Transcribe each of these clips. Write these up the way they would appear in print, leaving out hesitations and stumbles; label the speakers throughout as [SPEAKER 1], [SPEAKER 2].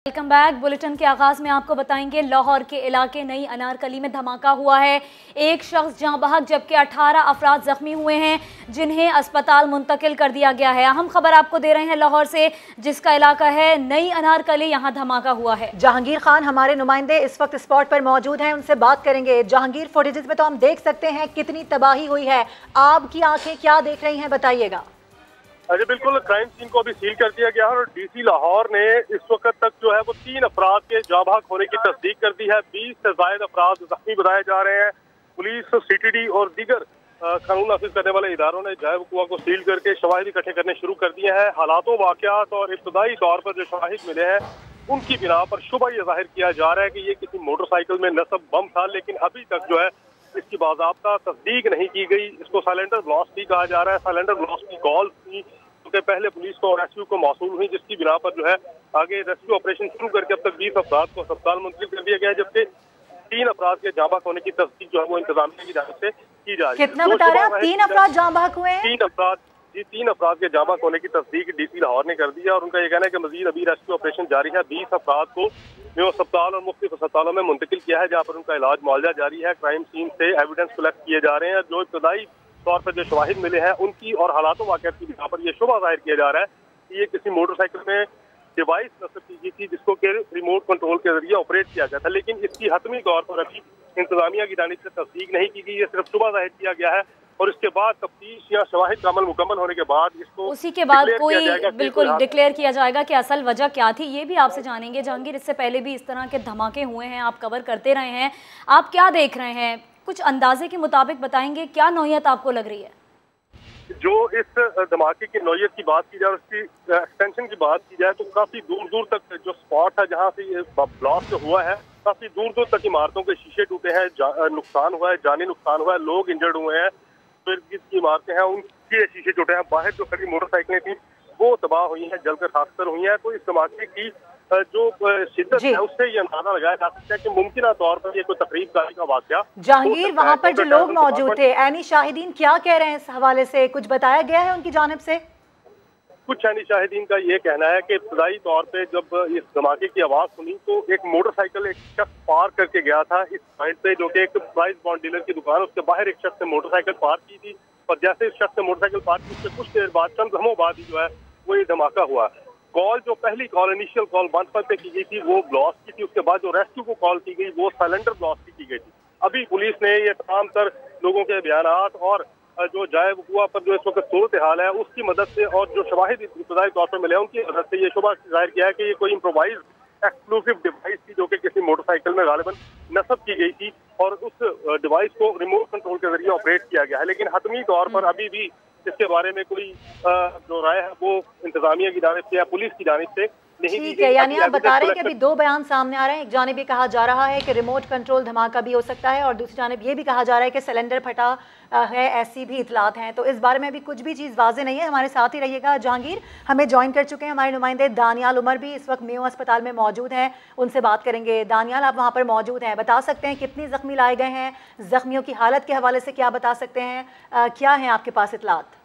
[SPEAKER 1] Welcome back. Bulletin के आगाज में आपको बताएंगे लाहौर के इलाके नई अनारकली में धमाका हुआ है। एक शख्स जहां बहक जबकि 18 अफराद जख्मी हुए हैं जिन्हें अस्पताल मुंतकिल कर दिया गया है। अहम खबर आपको दे रहे हैं लाहौर से, जिसका इलाका है नई अनारकली, यहां धमाका हुआ है।
[SPEAKER 2] जहांगीर खान हमारे नुमाइंदे इस वक्त स्पॉट पर मौजूद हैं, उनसे बात करेंगे। जहांगीर, फुटेजेस में तो हम देख सकते हैं कितनी तबाही हुई है, आपकी आंखें क्या देख रही हैं, बताइएगा।
[SPEAKER 3] अरे बिल्कुल, क्राइम सीन को अभी सील कर दिया गया है और डीसी लाहौर ने इस वक्त तक जो है वो 3 अफराद के जाबाक होने की तस्दीक कर दी है। 20 से ज्यादा अफराद जख्मी बताए जा रहे हैं। पुलिस, सीटीडी और दीगर कानून नाफिज करने वाले इदारों ने जाए वकुआ को सील करके शवाहिद इकट्ठे करने शुरू कर दिए हैं। हालातों, वाकयात और इब्तदाई तौर पर जो शवाहिद मिले हैं उनकी बिना पर शुबा यह जाहिर किया जा रहा है कि ये किसी मोटरसाइकिल में नस्ब बम था, लेकिन अभी तक जो है इसकी बाज़ाब्ता तस्दीक नहीं की गई। इसको साइलेंडर ब्लास्ट भी कहा जा रहा है। साइलेंडर ब्लास्ट की कॉल थी क्योंकि पहले पुलिस को रेस्क्यू को मौसूल हुई, जिसकी बिना पर जो है आगे रेस्क्यू ऑपरेशन शुरू करके अब तक 20 अफराद को अस्पताल मुंतकिल कर दिया गया है, जबकि 3 अफराद के जाँ बहक होने की तस्दीक जो है वो इंतजामिया की जानिब से की जा रही है।
[SPEAKER 2] कितना बता रहे हैं? 3 अफराद जाँ बहक हुए हैं।
[SPEAKER 3] 3 अफराद के जाँ बहक होने की तस्दीक डीसी लाहौर ने कर दी है और उनका ये कहना है कि मजीद अभी रेस्क्यू ऑपरेशन जारी है। 20 अफराद को न्यू अस्पताल और मुख्तलिफ अस्पतालों में मुंतकिल किया है, जहाँ पर उनका इलाज मुआवजा जारी है। क्राइम सीन से एविडेंस कलेक्ट किए जा रहे हैं। जो इब्तदाई तौर पर जो शवाहिद मिले हैं उनकी और हालातों वाक़यात की बिना पर यह शुबा जाहिर किया जा रहा है कि ये किसी मोटरसाइकिल में डिवाइस नस्ब की गई थी जिसको कि रिमोट कंट्रोल के जरिए ऑपरेट किया गया था, लेकिन इसकी हतमी तौर पर अभी इंतजामिया की जानिब से तस्दीक नहीं की गई है, सिर्फ शुबा जाहिर किया गया है। और इसके बाद तफ्तीश या शवाहिद का अमल मुकम्मल होने के बाद इसको
[SPEAKER 1] उसी के बाद कोई बिल्कुल डिक्लेयर किया जाएगा कि असल वजह क्या थी। ये भी आपसे जानेंगे। जहांगीर, इससे पहले भी इस तरह के धमाके हुए हैं, आप कवर करते रहे हैं, आप क्या देख रहे हैं? कुछ अंदाजे के मुताबिक बताएंगे, क्या नौयत आपको लग रही है?
[SPEAKER 3] जो इस धमाके की नौयत की बात की जाए और उसकी एक्सटेंशन की बात की जाए तो काफी दूर दूर तक जो स्पॉट है जहाँ से ये ब्लास्ट हुआ है, काफी दूर दूर तक इमारतों के शीशे टूटे हैं, नुकसान हुआ है, जानी नुकसान हुआ है, लोग इंजर्ड हुए हैं। तो की इमारतें हैं उनके शीशे टूटे हैं। बाहर जो खड़ी मोटरसाइकिलें थी वो तबाह हुई हैं, जलकर खाकतर हुई हैं। तो इस धमाके की जो शिद्दत है उससे ये अंदाजा लगाया जा सकता है कि मुमकिन तौर पर ये कोई तकरीब का वाकया।
[SPEAKER 2] जहांगीर, वहाँ पर जो लोग मौजूद थे, ऐनी शाहिदीन क्या कह रहे हैं इस हवाले से? कुछ बताया गया है उनकी जानिब से?
[SPEAKER 3] कुछ ऐनी शाहिदीन का ये कहना है कि इब्तदाई तौर पे जब इस धमाके की आवाज सुनी तो एक मोटरसाइकिल एक शख्स पार करके गया था इस पॉइंट पे, जो कि एक प्राइस बॉन्ड डीलर की दुकान, उसके बाहर एक शख्स ने मोटरसाइकिल पार की थी और जैसे इस शख्स ने मोटरसाइकिल पार की उससे कुछ देर बाद, चंद लम्हों बाद ही जो है वो ये धमाका हुआ। कॉल जो पहली कॉल, इनिशियल कॉल 1 पे की गई थी वो ब्लास्ट की थी। उसके बाद जो रेस्क्यू को कॉल की गई वो साइलेंडर ब्लास्ट की गई थी। अभी पुलिस ने ये तमाम तर लोगों के बयानात और जो जाए वकुआ पर जो इस वक्त सूरत हाल है उसकी मदद से और जो शवाहिद इब्तदाई तौर पर मिले उनकी मदद से ये शुबा जाहिर किया है कि ये कोई इम्प्रोवाइज एक्सक्लूसिव डिवाइस थी जो कि किसी मोटरसाइकिल में गालिबन नस्ब की गई थी और उस डिवाइस को रिमोट कंट्रोल के जरिए ऑपरेट किया गया है। लेकिन हतमी तौर पर अभी भी इसके बारे में कोई जो राय है वो इंतजामिया की जानिब से या पुलिस की जानिब से नहीं।
[SPEAKER 2] ठीक है, यानी आप बता रहे हैं कि अभी 2 बयान सामने आ रहे हैं। एक जानिब ये कहा जा रहा है कि रिमोट कंट्रोल धमाका भी हो सकता है और दूसरी जानिब ये भी कहा जा रहा है कि सिलेंडर फटा है, ऐसी भी इतलात हैं। तो इस बारे में अभी कुछ भी चीज़ वाज़े नहीं है। हमारे साथ ही रहिएगा। जहांगीर, हमें ज्वाइन कर चुके हैं हमारे नुमाइंदे दानियाल उमर भी इस वक्त मेयो अस्पताल में मौजूद हैं, उनसे बात करेंगे। दानियाल, आप वहाँ पर मौजूद हैं, बता सकते हैं कितने ज़ख्मी लाए गए हैं? ज़ख्मियों की हालत के हवाले से क्या बता सकते हैं? क्या है आपके पास इतलात?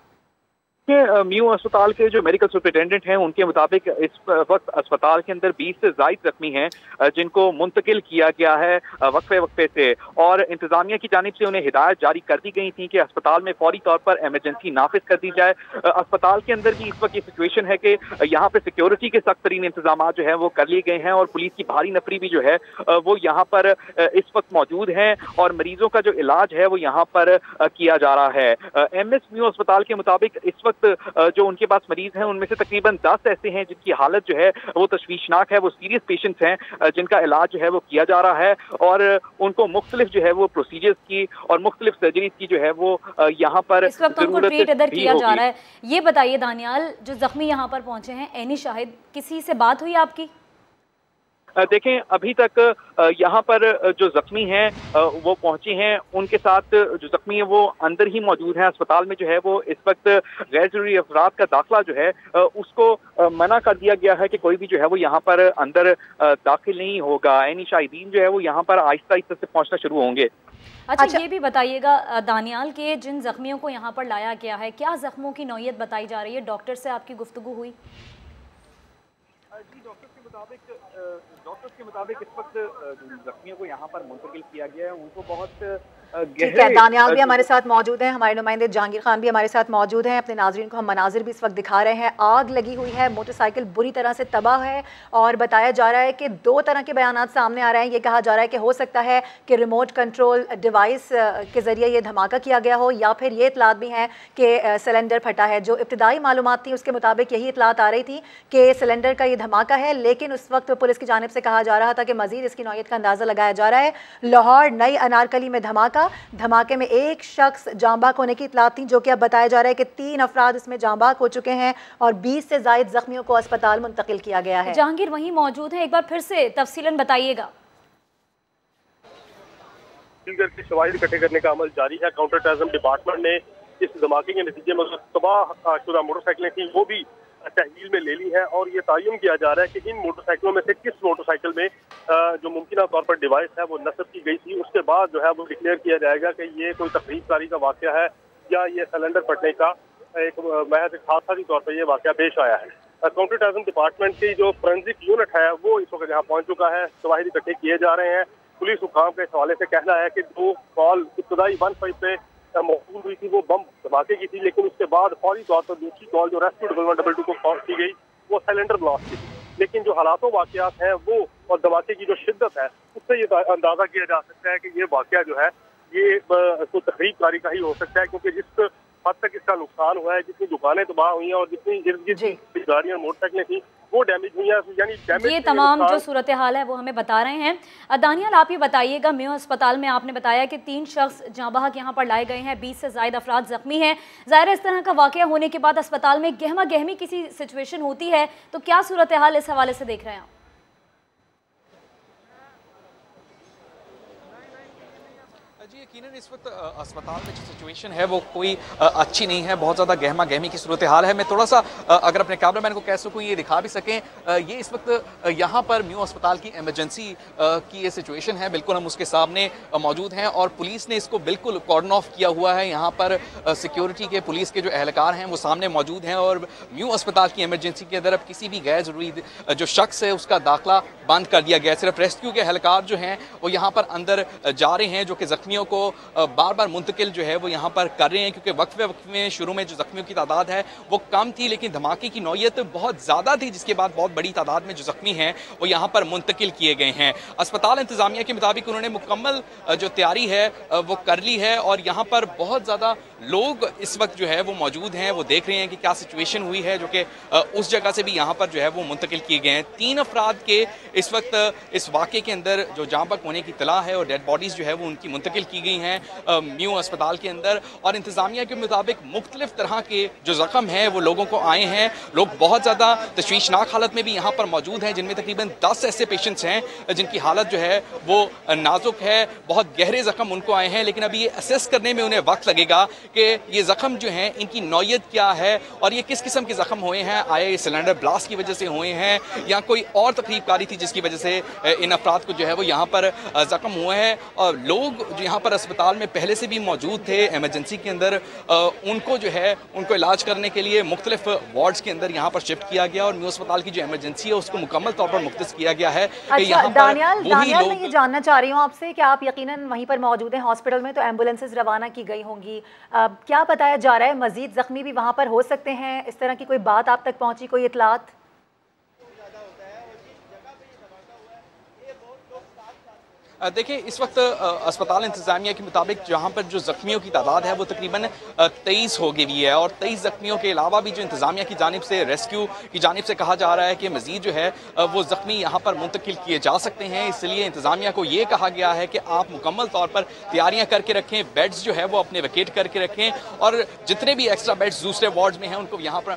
[SPEAKER 4] म्यू अस्पताल के जो मेडिकल सुपरिटेंडेंट हैं उनके मुताबिक इस वक्त अस्पताल के अंदर 20 से ज़ायद जख्मी हैं जिनको मुंतकिल किया गया है वक्फे वक्फे से, और इंतजामिया की जानिब से उन्हें हिदायत जारी कर दी गई थी कि अस्पताल में फौरी तौर पर एमरजेंसी नाफिज कर दी जाए। अस्पताल के अंदर भी इस वक्त ये सिचुएशन है कि यहाँ पे सिक्योरिटी के सख्त तरीन इंतजाम जो है वो कर लिए गए हैं और पुलिस की भारी नफरी भी जो है वो यहाँ पर इस वक्त मौजूद है और मरीजों का जो इलाज है वो यहाँ पर किया जा रहा है। MS म्यू अस्पताल के मुताबिक इस वक्त जो उनके पास मरीज हैं उनमें से तकरीबन 10 ऐसे हैं जिनकी हालत जो है वो तशवीशनाक है, वो सीरियस पेशेंट्स हैं जिनका इलाज जो है वो किया जा रहा है और उनको मुख्तलिफ जो है वो प्रोसीजर्स की और मुख्तलिफ सर्जरीज की जो है वो यहाँ पर
[SPEAKER 1] इस वक्त उनको ट्रीट इधर किया जा रहा है। ये बताइए दानियाल, जो जख्मी यहाँ पर पहुंचे हैं, ऐनी शाहिद, किसी से बात हुई आपकी?
[SPEAKER 4] देखें, अभी तक यहाँ पर जो जख्मी हैं वो पहुंचे हैं, उनके साथ जो जख्मी है वो अंदर ही मौजूद हैं। अस्पताल में जो है वो इस वक्त गैर जरूरी अफराद का दाखिला जो है उसको मना कर दिया गया है कि कोई भी जो है वो यहाँ पर अंदर दाखिल नहीं होगा। ऐनी शाहिदीन जो है वो यहाँ पर आहिस्ता आहिस्ता से पहुँचना शुरू होंगे।
[SPEAKER 1] अच्छा, ये भी बताइएगा दानियाल के जिन जख्मियों को यहाँ पर लाया गया है, क्या जख्मों की नौयत बताई जा रही है? डॉक्टर से आपकी गुफ्तगू हुई?
[SPEAKER 3] जी, डॉक्टर
[SPEAKER 4] मुताबिक, डॉक्टर्स के मुताबिक इस वक्त जख्मियों को यहाँ पर मुंतकिल किया गया है, उनको बहुत
[SPEAKER 2] ठीक है। दानियाल भी हमारे साथ मौजूद हैं, हमारे नुमाइंदे जहांगीर खान भी हमारे साथ मौजूद हैं। अपने नाजरीन को हम मनाजिर भी इस वक्त दिखा रहे हैं। आग लगी हुई है, मोटरसाइकिल बुरी तरह से तबाह है और बताया जा रहा है कि दो तरह के बयान सामने आ रहे हैं। ये कहा जा रहा है कि हो सकता है कि रिमोट कंट्रोल डिवाइस के ज़रिए ये धमाका किया गया हो, या फिर ये इतलात भी हैं कि सिलेंडर फटा है। जो इब्तदाई मालूमात थी उसके मुताबिक यही इतलात आ रही थी कि सिलेंडर का ये धमाका है, लेकिन उस वक्त पुलिस की जानिब से कहा जा रहा था कि मज़ीद इसकी नौयत का अंदाज़ा लगाया जा रहा है। लाहौर नई अनारकली में धमाके में एक शख्स जांबाक होने की इतलात थी, जो कि अब बताया जा रहा है कि 3 अफराद इसमें जांबाक हो चुके हैं और 20 से ज़ायद जख्मियों को अस्पताल मुंतकिल किया गया है।
[SPEAKER 1] जहांगीर वहीं मौजूद है, एक बार फिर से तफसीलन बताइएगा।
[SPEAKER 3] की शवाहिद इकट्ठे करने का अमल जारी है। काउंटर टेररिज्म डिपार्टमेंट ने इस धमाके के नतीजे में तबाह शुदा मोटरसाइकिलें थी वो भी तहवील में ले ली है और ये तयन किया जा रहा है कि इन मोटरसाइकिलों में से किस मोटरसाइकिल में जो मुमकिन तौर पर डिवाइस है वो नस्ब की गई थी। उसके बाद जो है वो डिक्लेयर किया जाएगा कि ये कोई तकरीबकारी का वाक़या है या ये सिलेंडर फटने का एक महज हादसा के तौर पर यह वाक़या पेश आया है। काउंटर टेररिज्म डिपार्टमेंट की जो फोरेंसिक यूनिट है वो इस वक्त यहाँ पहुँच चुका है। शवाहिद इकट्ठे किए जा रहे हैं। पुलिस हुकाम के हवाले से कहना है कि 2 कॉल इब्तदाई 15 पे मौसूल हुई थी वो बम धमाके की थी, लेकिन उसके बाद फौरी तौर पर दूसरी कॉल जो रेस्क्यू 1122 को कॉल की गई वो सिलेंडर ब्लास्ट की थी। लेकिन जो हालातों वाक़यात हैं वो और धमाके की जो शिद्दत है उससे ये अंदाज़ा किया जा सकता है कि ये वाक़या जो है ये कोई तकरीबकारी का ही हो सकता है, क्योंकि जिस हद तक इसका नुकसान हुआ है, जितनी दुकानें तबाह हुई हैं और जितनी इर्द गिर्द गाड़ियाँ मोटरसाइकिलें थी वो डैमेज हुई है। यानी डैमेज
[SPEAKER 1] ये तमाम जो सूरत हाल है वो हमें बता रहे हैं। दानियाल आप ही बताइएगा, मेयो अस्पताल में आपने बताया कि 3 शख्स जाँ बहक यहाँ पर लाए गए हैं, 20 से ज़ायद अफराद ज़ख्मी हैं। ज़ाहिर इस तरह का वाक़या होने के बाद अस्पताल में गहमा गहमी किसी सिचुएशन होती है, तो क्या सूरत हाल इस हवाले से देख रहे हैं आप?
[SPEAKER 5] जी यकीनन इस वक्त अस्पताल में जो सिचुएशन है वो कोई अच्छी नहीं है, बहुत ज़्यादा गहमा गहमी की सूरत हाल है। मैं थोड़ा सा अगर अपने कैमरामैन को कह सकूँ ये दिखा भी सकें, ये इस वक्त यहाँ पर म्यू अस्पताल की इमरजेंसी की ये सिचुएशन है। बिल्कुल हम उसके सामने मौजूद हैं और पुलिस ने इसको बिल्कुल कॉर्डन ऑफ किया हुआ है। यहाँ पर सिक्योरिटी के पुलिस के जो एहलकार हैं वो सामने मौजूद हैं और म्यू अस्पताल की इमरजेंसी के अंदर अब किसी भी गैर ज़रूरी जो शख्स है उसका दाखिला बंद कर दिया गया। सिर्फ रेस्क्यू के एहलकार जो हैं वो यहाँ पर अंदर जा रहे हैं, जो कि ज़ख्मियों को बार बार मुंतकिल जो है वो यहाँ पर कर रहे हैं, क्योंकि वक्फे में शुरू में जो ज़ख्मियों की तादाद है वो कम थी, लेकिन धमाके की नौयत बहुत ज़्यादा थी, जिसके बाद बहुत बड़ी तादाद में जो ज़ख्मी हैं वो यहाँ पर मुंतकिल किए गए हैं। अस्पताल इंतज़ामिया के मुताबिक उन्होंने मुकम्मल जो तैयारी है वो कर ली है और यहाँ पर बहुत ज़्यादा लोग इस वक्त जो है वो मौजूद हैं, वो देख रहे हैं कि क्या सिचुएशन हुई है, जो कि उस जगह से भी यहाँ पर जो है वो मुंतकिल किए गए हैं। 3 अफराद के इस वक्त इस वाक़े के अंदर जो जाँ बहक होने की इत्तला है और डेड बॉडीज़ जो है वो उनकी मुंतकिल की गई हैं म्यू अस्पताल के अंदर। और इंतज़ामिया के मुताबिक मुख्तलिफ तरह के जो ज़ख्म हैं वो लोगों को आए हैं। लोग बहुत ज़्यादा तशवीशनाक हालत में भी यहाँ पर मौजूद हैं, जिनमें तकरीबन 10 ऐसे पेशेंट्स हैं जिनकी हालत जो है वो नाजुक है, बहुत गहरे ज़ख्म उनको आए हैं। लेकिन अभी ये असेस करने में उन्हें वक्त लगेगा कि ये ज़ख्म जो हैं इनकी नौयत क्या है और ये किस किस्म के ज़ख्म हुए हैं। आए ये सिलेंडर ब्लास्ट की वजह से हुए हैं या कोई और तकरीबकारी थी जिसकी वजह से इन अफराद को जो है वो यहाँ पर ज़ख्म हुए हैं। और लोग जो यहाँ पर अस्पताल में पहले से भी मौजूद थे इमरजेंसी के अंदर, उनको जो है उनको इलाज करने के लिए मुख्तलिफ वार्ड्स के अंदर यहाँ पर शिफ्ट किया गया और म्यू अस्पताल की जो इमरजेंसी है उसको मुकम्मल तौर पर मुख्तस किया गया है।
[SPEAKER 2] अच्छा दानियाल, मैं ये जानना चाह रही हूँ आपसे कि आप यकीनन वहीं पर मौजूद हैं हॉस्पिटल में, तो एम्बुलेंसेज रवाना की गई होंगी, क्या बताया जा रहा है मजीद जख्मी भी वहाँ पर हो सकते हैं? इस तरह की कोई बात आप तक पहुँची, कोई इतलात?
[SPEAKER 5] देखिए इस वक्त अस्पताल इंतज़ामिया के मुताबिक जहाँ पर जो ज़ख्मियों की तादाद है वो तकरीबन 23 हो गई है और 23 ज़ख्मियों के अलावा भी जो इंतज़ामिया की जानिब से रेस्क्यू की जानिब से कहा जा रहा है कि मज़ीद जो है वो ज़ख्मी यहाँ पर मुंतकिल किए जा सकते हैं। इसलिए इंतज़ामिया को ये कहा गया है कि आप मुकम्मल तौर पर तैयारियाँ करके रखें, बेड्स जो है वो अपने वैकेट करके रखें और जितने भी एक्स्ट्रा बेड्स दूसरे वार्ड्स में हैं उनको यहाँ पर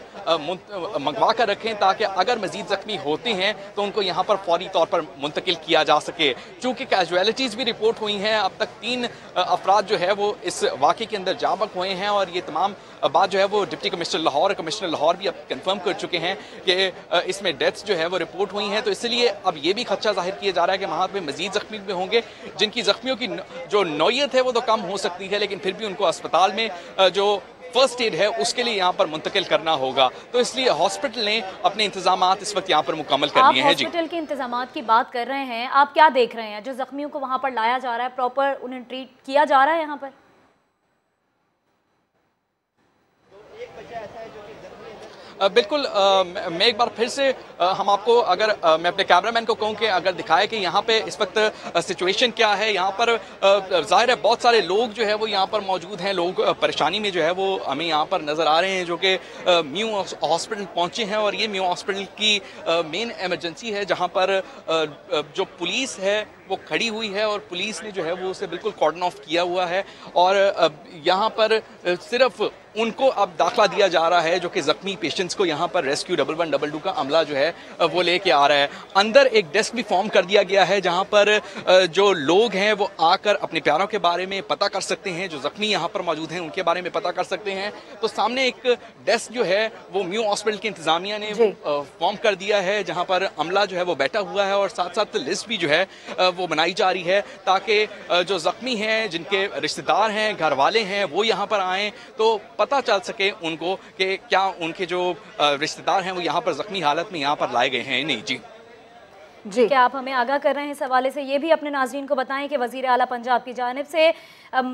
[SPEAKER 5] मंगवा कर रखें, ताकि अगर मज़ीद ज़ख्मी होते हैं तो उनको यहाँ पर फौरी तौर पर मुंतकिल किया जा सके। चूँकि कैजुअलिटीज़ भी रिपोर्ट हुई हैं, अब तक 3 अफराद जो है वो इस वाक़े के अंदर जाँ बहक हुए हैं और ये तमाम बात जो है वो डिप्टी कमिश्नर लाहौर भी अब कंफर्म कर चुके हैं कि इसमें डेथ्स जो है वो रिपोर्ट हुई हैं। तो इसलिए अब ये भी खदशा जाहिर किया जा रहा है कि वहाँ पे मज़ीद ज़ख्मी भी होंगे, जिनकी ज़ख्मियों की जो नौयत है वो तो कम हो सकती है, लेकिन फिर भी उनको अस्पताल में जो फर्स्ट एड है उसके लिए यहाँ पर मुंतकिल करना होगा। तो इसलिए हॉस्पिटल ने अपने इंतजामात इस वक्त यहाँ पर मुकम्मल कर लिए हैं। जी,
[SPEAKER 1] हॉस्पिटल के इंतजामात की बात कर रहे हैं, आप क्या देख रहे हैं? जो जख्मियों को वहाँ पर लाया जा रहा है, प्रॉपर उन्हें ट्रीट किया जा रहा है यहाँ पर?
[SPEAKER 5] बिल्कुल, मैं एक बार फिर से हम आपको अगर मैं अपने कैमरामैन को कहूं कि अगर दिखाए कि यहाँ पे इस वक्त सिचुएशन क्या है। यहाँ पर जाहिर है बहुत सारे लोग जो है वो यहाँ पर मौजूद हैं, लोग परेशानी में जो है वो हमें यहाँ पर नज़र आ रहे हैं, जो कि म्यू हॉस्पिटल पहुँचे हैं। और ये म्यू हॉस्पिटल की मेन एमरजेंसी है, जहाँ पर जो पुलिस है वो खड़ी हुई है और पुलिस ने जो है वो उसे बिल्कुल कॉर्डन ऑफ किया हुआ है। और यहाँ पर सिर्फ उनको अब दाखिला दिया जा रहा है जो कि ज़ख्मी पेशेंट्स को यहाँ पर रेस्क्यू 1112 का अमला जो है वो लेके आ रहा है। अंदर एक डेस्क भी फॉर्म कर दिया गया है जहाँ पर जो लोग हैं वो आकर अपने प्यारों के बारे में पता कर सकते हैं, जो ज़ख्मी यहाँ पर मौजूद हैं उनके बारे में पता कर सकते हैं। तो सामने एक डेस्क जो है वो म्यू हॉस्पिटल की इंतज़ामिया ने फॉर्म कर दिया है, जहाँ पर अमला जो है वो बैठा हुआ है और साथ साथ लिस्ट भी जो है वो बनाई जा रही है, ताकि जो ज़ख्मी हैं, जिनके रिश्तेदार हैं, घर वाले हैं, वो यहाँ पर आएँ तो पता चल सके उनको कि क्या उनके जो रिश्तेदार हैं वो यहाँ पर ज़ख्मी हालत में यहाँ पर लाए गए हैं। नहीं जी,
[SPEAKER 1] क्या आप हमें आगाह कर रहे हैं इस हवाले से? ये भी अपने नाज़रीन को बताएं कि वज़ीर आला पंजाब की जानिब से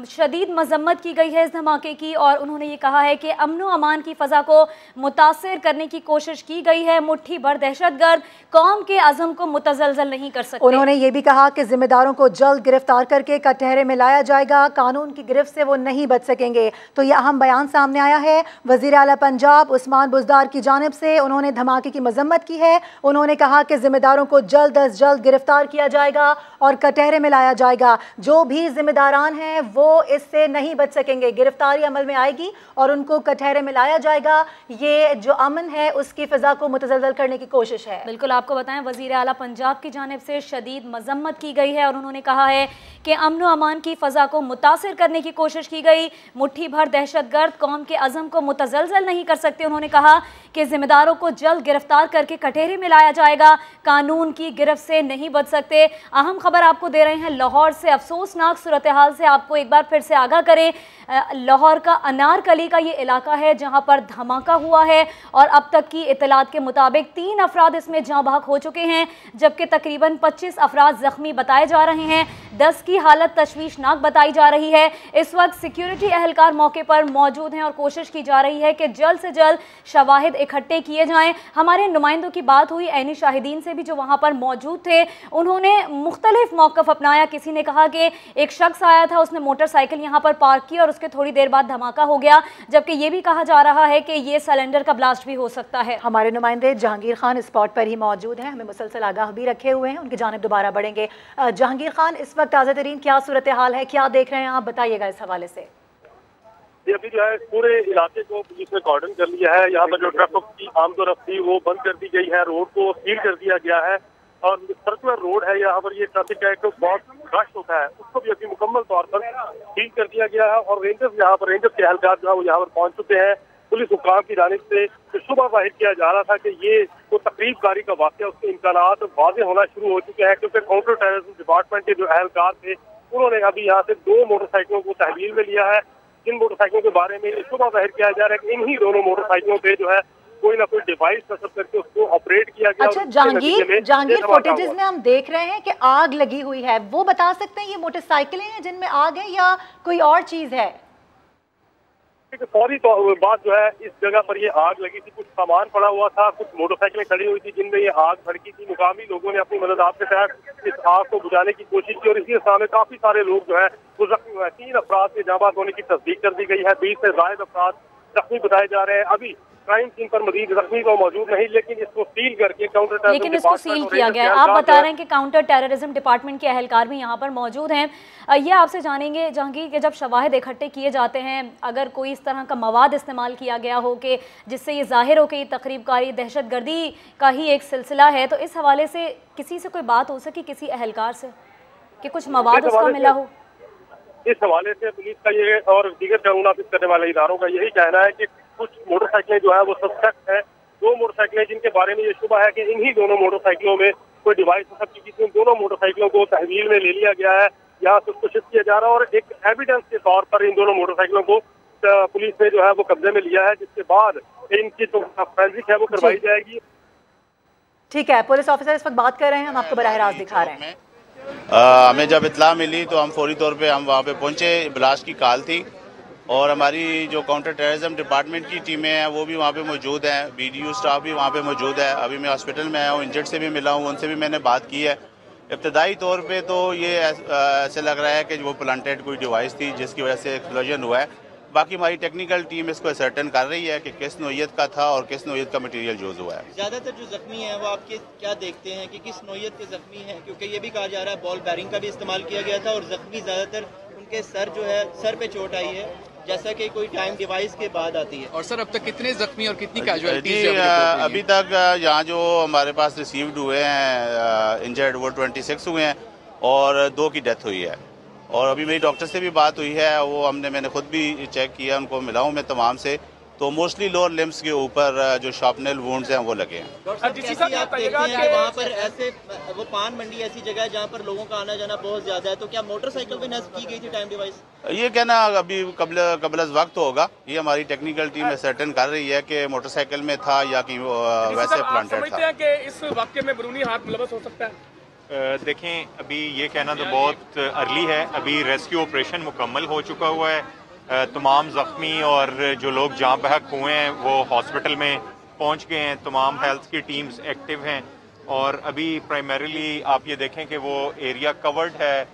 [SPEAKER 1] शदीद मजम्मत की गई है इस धमाके की, और उन्होंने ये कहा है कि अमन व अमान की फ़ज़ा को मुतासिर करने की कोशिश की गई है। मुट्ठी भर दहशतगर्द कौम के अज़म को मुतज़लज़ल नहीं कर सकते।
[SPEAKER 2] उन्होंने ये भी कहा कि जिम्मेदारों को जल्द गिरफ्तार करके कटहरे में लाया जाएगा, कानून की गिरफ्त से वो नहीं बच सकेंगे। तो यह अहम बयान सामने आया है वज़ीर आला पंजाब उस्मान बुज़दार की जानिब से। उन्होंने धमाके की मजम्मत की है। उन्होंने कहा कि जिम्मेदारों को जल्द अज जल्द गिरफ्तार किया जाएगा और कटहरे में लाया जाएगा। जो भी जिम्मेदारान हैं वो इससे नहीं बच सकेंगे, गिरफ्तारी अमल में आएगी और उनको कटहरे में लाया जाएगा। ये जो अमन है उसकी फ़िज़ा को मुतज़लज़ल करने की कोशिश है।
[SPEAKER 1] बिल्कुल, आपको बताएं वज़ीर आला पंजाब की जानिब से शदीद मजम्मत की गई है और उन्होंने कहा है कि अमन व अमान की फ़ज़ा को मुतासिर करने की कोशिश की गई। मुट्ठी भर दहशतगर्द कौम के अज़म को मुतज़लज़ल नहीं कर सकते। उन्होंने कहा कि जिम्मेदारों को जल्द गिरफ्तार करके कटहरे में लाया जाएगा, कानून की गिरफ्त से नहीं बच सकते। अहम खबर आपको दे रहे हैं लाहौर से। अफसोसनाक सूरत हाल से आपको एक बार फिर से आगाह करें। लाहौर का अनारकली का ये इलाका है जहां पर धमाका हुआ है और अब तक की इतलात के मुताबिक 3 अफराद इसमें जाँ बहक हो चुके हैं, जबकि तकरीबन 25 अफराद जख्मी बताए जा रहे हैं। 10 की हालत तशवीशनाक बताई जा रही है। इस वक्त सिक्योरिटी एहलकार मौके पर मौजूद हैं और कोशिश की जा रही है कि जल्द से जल्द शवाहिद इकट्ठे किए जाएं। हमारे नुमाइंदों की बात हुई ऐनी शाहिदीन से भी जो वहाँ पर मौजूद थे, उन्होंने मुख्तलिफ मौक़िफ़ अपनाया। किसी ने कहा कि एक शख्स आया था, उसने मोटरसाइकिल यहाँ पर पार्क की और उसके थोड़ी देर बाद धमाका हो गया, जबकि ये भी कहा जा रहा है कि ये सिलेंडर का ब्लास्ट भी हो सकता है।
[SPEAKER 2] हमारे नुमाइंदे जहांगीर खान स्पॉट पर ही मौजूद हैं, हमें मुसलसल आगाह भी रखे हुए हैं, उनकी जानिब दोबारा बढ़ेंगे। जहांगीर खान, इस वक्त ताज़ा तरीन क्या सूरत हाल है, क्या देख रहे हैं आप, बताइएगा इस हवाले से।
[SPEAKER 3] अभी जो है पूरे इलाके को पुलिस ने कॉर्डन कर लिया है। यहाँ पर जो ट्रैफिक की आमदोरफ्त थी वो बंद कर दी गई है, रोड को सील कर दिया गया है और सर्कुलर रोड है, यहाँ पर ये ट्रैफिक का एक बहुत रश होता है उसको भी अभी मुकम्मल तौर पर सील कर दिया गया है। और रेंजर्स यहाँ पर, रेंजर्स के एहलकार जो है वो यहाँ पर पहुंच चुके हैं। पुलिस हुकाम की जानिब से शुबा जाहिर किया जा रहा था कि ये को तकरीबकारी का वाक़या, उसके इम्कानात वाज़ेह होना शुरू हो चुके हैं, क्योंकि काउंटर टेररिज्म डिपार्टमेंट के जो एहलकार थे उन्होंने अभी यहाँ से 2 मोटरसाइकिलों को तहवील में लिया है। जिन मोटरसाइकिलों के बारे में शुबा जाहिर किया जा रहा है कि इन्हीं दोनों मोटरसाइकिलों पे जो है कोई ना कोई डिवाइस नस्ब करके उसको ऑपरेट किया गया।
[SPEAKER 2] अच्छा जहांगीर, फुटेजेस में हम देख रहे हैं कि आग लगी हुई है, वो बता सकते हैं ये मोटरसाइकिलें हैं जिनमें आग है या कोई और चीज है?
[SPEAKER 3] फौरी बात जो है, इस जगह पर ये आग लगी थी, कुछ सामान पड़ा हुआ था, कुछ मोटरसाइकिलें खड़ी हुई थी जिनमें ये आग भड़की थी। मुकामी लोगों ने अपनी मदद आपके तहत इस आग को बुझाने की कोशिश की और इसी सामने काफी सारे लोग जो है वो जख्मी हुए। 3 अफराद के जाँ बहक होने की तस्दीक कर दी गई है, 20 से ज्यादा अफराद जख्मी बताए जा रहे हैं। अभी क्राइम सीन पर मजीद जख्मी तो मौजूद नहीं, लेकिन इसको सील करके काउंटर टेररिज्म,
[SPEAKER 1] लेकिन इसको सील किया गया है। आप बता रहे हैं कि काउंटर टेररिज्म डिपार्टमेंट के एहलकार भी यहाँ पर मौजूद हैं। ये आपसे जानेंगे जहांगीर कि जब शवाहिद इकट्ठे किए जाते हैं, अगर कोई इस तरह का मवाद इस्तेमाल किया गया हो कि जिससे ये जाहिर हो कि ये तकरीबकारी दहशतगर्दी का ही एक सिलसिला है, तो इस हवाले से किसी से कोई बात हो सकी, किसी एहलकार से, कि कुछ मवाद उसका मिला हो?
[SPEAKER 3] इस हवाले से पुलिस का ये और दीगर कानून नाफिज करने वाले इदारों का यही कहना है कि कुछ मोटरसाइकिलें जो है वो सस्पेक्ट है। 2 मोटरसाइकिलें जिनके बारे में ये शुबा है कि इन्हीं दोनों मोटरसाइकिलों में कोई डिवाइस नस्ब की थी, दोनों मोटरसाइकिलों को तहवील में ले लिया गया है। यहाँ से उसको शिफ्ट किया जा रहा है और एक एविडेंस के तौर पर इन दोनों मोटरसाइकिलों को पुलिस ने जो है वो कब्जे में लिया है, जिसके बाद इनकी जो फॉरेंसिक है वो करवाई जाएगी।
[SPEAKER 2] ठीक है, पुलिस ऑफिसर इस वक्त बात कर रहे हैं, हम आपको बराह रास्त दिखा रहे हैं।
[SPEAKER 6] हमें जब इत्तला मिली तो हम फौरी तौर पे हम वहाँ पे पहुँचे। ब्लास्ट की कॉल थी और हमारी जो काउंटर टेररिज्म डिपार्टमेंट की टीमें हैं वो भी वहाँ पे मौजूद हैं, BDU स्टाफ भी वहाँ पे मौजूद है। अभी मैं हॉस्पिटल में आया हूँ, इंजर्ड से भी मिला हूँ, उनसे भी मैंने बात की है। इब्तदाई तौर पे तो ये ऐसे लग रहा है कि वो प्लांटेड कोई डिवाइस थी जिसकी वजह से एक्सप्लोजन हुआ है। बाकी हमारी टेक्निकल टीम इसको असर्टन कर रही है कि किस नौइयत का था और किस नौइयत का मटेरियल यूज़ हुआ है।
[SPEAKER 7] ज़्यादातर जो जख्मी हैं वो आपके क्या देखते हैं कि किस नौइयत के जख्मी हैं, क्योंकि ये भी कहा जा रहा है बॉल बेरिंग का भी इस्तेमाल किया गया था और जख्मी ज़्यादातर उनके सर जो है सर पे चोट आई है, जैसा कि कोई टाइम डिवाइस के बाद आती है।
[SPEAKER 5] और सर अब तक कितने जख्मी और कितनी कैजुअलिटीज
[SPEAKER 6] अभी तक यहाँ जो हमारे पास रिसीव्ड हुए हैं इंजर्ड वो 26 हुए हैं और 2 की डेथ हुई है। और अभी मेरी डॉक्टर से भी बात हुई है, वो मैंने खुद भी चेक किया, उनको मिला हूँ मैं तमाम से, तो मोस्टली लोअर लिम्स के ऊपर जो शार्पनेल वुंड्स हैं वो लगे हैं।
[SPEAKER 7] आप देखते हैं कि वहाँ पर ऐसे वो पान मंडी ऐसी जगह है जहाँ पर लोगों का आना जाना बहुत ज्यादा है, तो क्या मोटरसाइकिल पे नस्ब की गई थी टाइम डिवाइस?
[SPEAKER 6] ये कहना अभी कबल वक्त होगा, ये हमारी टेक्निकल टीम सर्टेन कर रही है कि मोटरसाइकिल में था या कि वैसे प्लांटेड था।
[SPEAKER 8] कि इस वाक़े में बैरूनी हाथ मुलव्वस हो सकता है?
[SPEAKER 9] देखें, अभी ये कहना तो बहुत अर्ली है। अभी रेस्क्यू ऑपरेशन मुकम्मल हो चुका हुआ है। तमाम ज़ख्मी और जो लोग जाँ बहक हुए हैं वो हॉस्पिटल में पहुंच गए हैं। तमाम हेल्थ की टीम्स एक्टिव हैं और अभी प्राइमरीली आप ये देखें कि वो एरिया कवर्ड है